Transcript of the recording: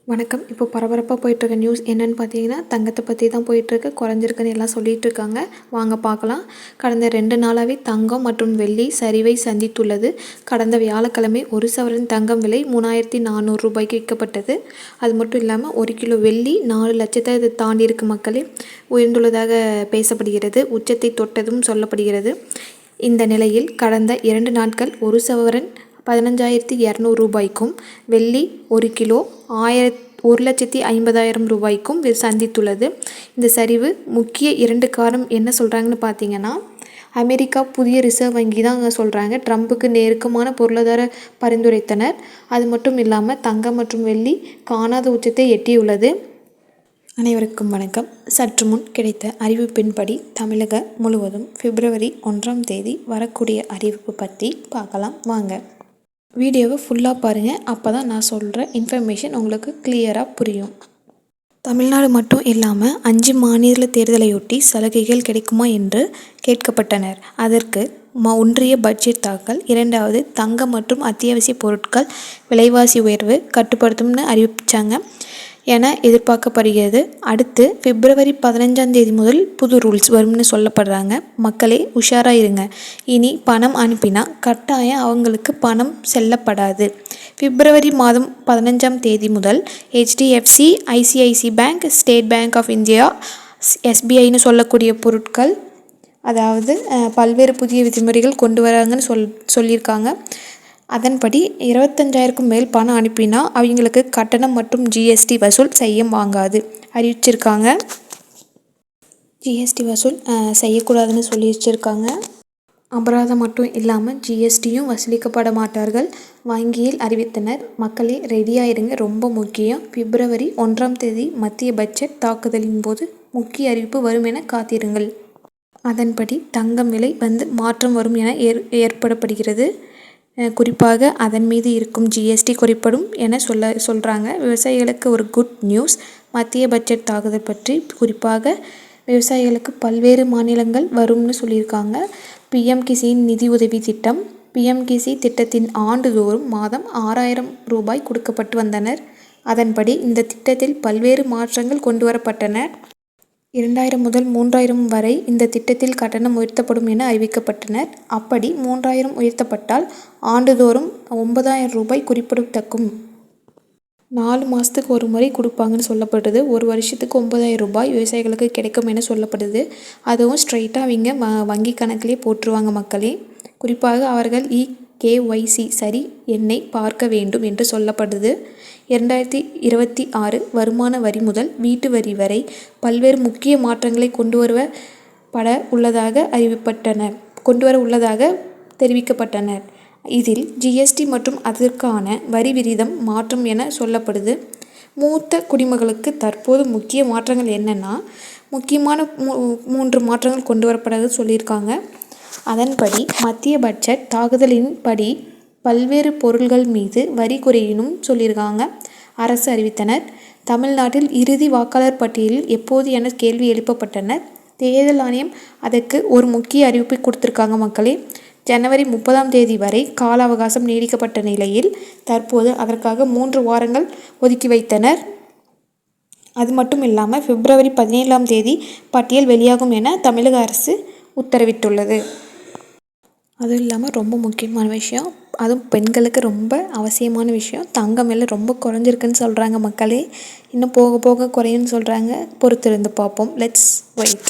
வணக்கம். இப்போ பரபரப்பாக போயிட்டுருக்க நியூஸ் என்னென்னு பார்த்தீங்கன்னா, தங்கத்தை பற்றி தான் போயிட்டுருக்கு. குறைஞ்சிருக்குன்னு எல்லாம் சொல்லிகிட்டு இருக்காங்க. வாங்க பார்க்கலாம். கடந்த 2 நாளாகவே தங்கம் மற்றும் வெள்ளி சரிவை சந்தித்துள்ளது. கடந்த வியாழக்கிழமை ஒரு சவரன் தங்கம் விலை 3400 ரூபாய்க்கு விற்கப்பட்டது. அது மட்டும் இல்லாமல் 1 கிலோ வெள்ளி 4 லட்சத்தை தாண்டி இருக்கு மக்களே. உயர்ந்துள்ளதாக பேசப்படுகிறது. உச்சத்தை தொட்டதும் சொல்லப்படுகிறது. இந்த நிலையில் கடந்த 2 நாட்கள் ஒரு சவரன் 15,200 ரூபாய்க்கும் வெள்ளி 1 கிலோ 1,50,000 ரூபாய்க்கும் சந்தித்துள்ளது. இந்த சரிவு முக்கிய 2 காரணம் என்ன சொல்கிறாங்கன்னு பார்த்தீங்கன்னா, அமெரிக்கா புதிய ரிசர்வ் வங்கி தான் சொல்கிறாங்க. ட்ரம்புக்கு நெருக்கமான பொருளாதார பரிந்துரைத்தனர். அது மட்டும் இல்லாமல் தங்கம் மற்றும் வெள்ளி காணாத உச்சத்தை எட்டியுள்ளது. அனைவருக்கும் வணக்கம். சற்று முன் கிடைத்த அறிவிப்பின்படி தமிழகம் முழுவதும் பிப்ரவரி 1ஆம் தேதி வரக்கூடிய அறிவிப்பு பற்றி பார்க்கலாம் வாங்க. வீடியோவை ஃபுல்லாக பாருங்கள். அப்போ தான் நான் சொல்கிற இன்ஃபர்மேஷன் உங்களுக்கு கிளியராக புரியும். தமிழ்நாடு மட்டும் இல்லாமல் 5 மாநில தேர்தலையொட்டி சலுகைகள் கிடைக்குமா என்று கேட்கப்பட்டனர். அதற்கு ஒன்றிய பட்ஜெட் தாக்கல். 2வது தங்கம் மற்றும் அத்தியாவசிய பொருட்கள் விலைவாசி உயர்வு கட்டுப்படுத்தும்னு அறிவிச்சாங்க என எதிர்பார்க்கப்படுகிறது. அடுத்து பிப்ரவரி 15ஆம் தேதி முதல் புது ரூல்ஸ் வரும்னு சொல்லப்படுறாங்க. மக்களே உஷாராக இருங்க. இனி பணம் அனுப்பினா கட்டாயம் அவங்களுக்கு பணம் செல்லப்படாது. பிப்ரவரி மாதம் 15ஆம் தேதி முதல் HDFC, ICICI bank, State Bank of India, SBIன்னு சொல்லக்கூடிய பொருட்கள், அதாவது பல்வேறு புதிய விதிமுறைகள் கொண்டு வராங்கன்னு சொல்லியிருக்காங்க. அதன்படி 25,000க்கும் மேல் பணம் அனுப்பினா அவங்களுக்கு கட்டணம் மற்றும் GST வசூல் வாங்காது அறிவிச்சிருக்காங்க. GST வசூல் செய்யக்கூடாதுன்னு சொல்லி வச்சுருக்காங்க. அபராதம் மட்டும் இல்லாமல் GSTயும் வசூலிக்கப்பட மாட்டார்கள் வங்கியில் அறிவித்தனர். மக்களே ரெடியாக இருங்க, ரொம்ப முக்கியம். பிப்ரவரி 1ஆம் தேதி மத்திய பட்ஜெட் தாக்குதலின் போது முக்கிய அறிவிப்பு வரும் என காத்திருங்கள். அதன்படி தங்கம் விலை மாற்றம் வரும் என ஏற்படப்படுகிறது. குறிப்பாக அதன் மீது இருக்கும் GST குறைப்படும் என சொல்கிறாங்க. விவசாயிகளுக்கு ஒரு குட் நியூஸ். மத்திய பட்ஜெட் தாக்குதல் பற்றி குறிப்பாக விவசாயிகளுக்கு பல்வேறு மானியங்கள் வரும்னு சொல்லியிருக்காங்க. PM கிசான் நிதி உதவி திட்டம். PM கிசான் திட்டத்தின் ஆண்டுதோறும் மாதம் 6,000 ரூபாய் கொடுக்கப்பட்டு வந்தனர். அதன்படி இந்த திட்டத்தில் பல்வேறு மாற்றங்கள் கொண்டு வரப்பட்டன. 2,000 முதல் 3,000 வரை இந்த திட்டத்தில் கட்டணம் உயர்த்தப்படும் என அறிவிக்கப்பட்டனர். அப்படி 3,000 உயர்த்தப்பட்டால் ஆண்டுதோறும் 9,000 ரூபாய் குறிப்பிடத்தக்கும். 4 மாதத்துக்கு ஒரு முறை கொடுப்பாங்கன்னு சொல்லப்படுது. ஒரு வருஷத்துக்கு 9,000 ரூபாய் விவசாயிகளுக்கு கிடைக்கும் என சொல்லப்படுது. அதுவும் ஸ்ட்ரைட்டாக அவங்க வங்கி கணக்கிலே போட்டுருவாங்க மக்களே. குறிப்பாக அவர்கள் KYC சரி எண்ணை பார்க்க வேண்டும் என்று சொல்லப்படுது. 2026 வருமான வரி முதல் வீட்டு வரி வரை பல்வேறு முக்கிய மாற்றங்களை கொண்டு வர உள்ளதாக தெரிவிக்கப்பட்டனர். இதில் GST மற்றும் அதற்கான வரி விகிதம் மாற்றம் என சொல்லப்படுது. மூத்த குடிமக்களுக்கு தற்போது முக்கிய மாற்றங்கள் என்னென்னா, முக்கியமான 3 மாற்றங்கள் கொண்டு வரப்படாது சொல்லியிருக்காங்க. அதன்படி மத்திய பட்ஜெட் தாக்குதலின்படி பல்வேறு பொருட்கள் மீது வரி குறையினும் சொல்லியிருக்காங்க. அரசு அறிவித்தனர். தமிழ்நாட்டில் இறுதி வாக்காளர் பட்டியலில் எப்போது என கேள்வி எழுப்பப்பட்டனர். தேர்தல் ஆணையம் அதற்கு ஒரு முக்கிய அறிவிப்பை கொடுத்திருக்காங்க மக்களே. ஜனவரி 30ஆம் தேதி வரை கால அவகாசம் நீடிக்கப்பட்ட நிலையில் தற்போது அதற்காக 3 வாரங்கள் ஒதுக்கி வைத்தனர். அது மட்டும் இல்லாமல் பிப்ரவரி 17ஆம் தேதி பட்டியல் வெளியாகும் என தமிழக அரசு உத்தரவிட்டுள்ளது. அதுவும் இல்லாமல் ரொம்ப முக்கியமான விஷயம், அதுவும் பெண்களுக்கு ரொம்ப அவசியமான விஷயம், தங்கம் விலை ரொம்ப குறைஞ்சிருக்குன்னு சொல்கிறாங்க மக்களே. இன்னும் போக போக குறையும்னு சொல்கிறாங்க. பொறுத்திருந்து பார்ப்போம். Let's wait.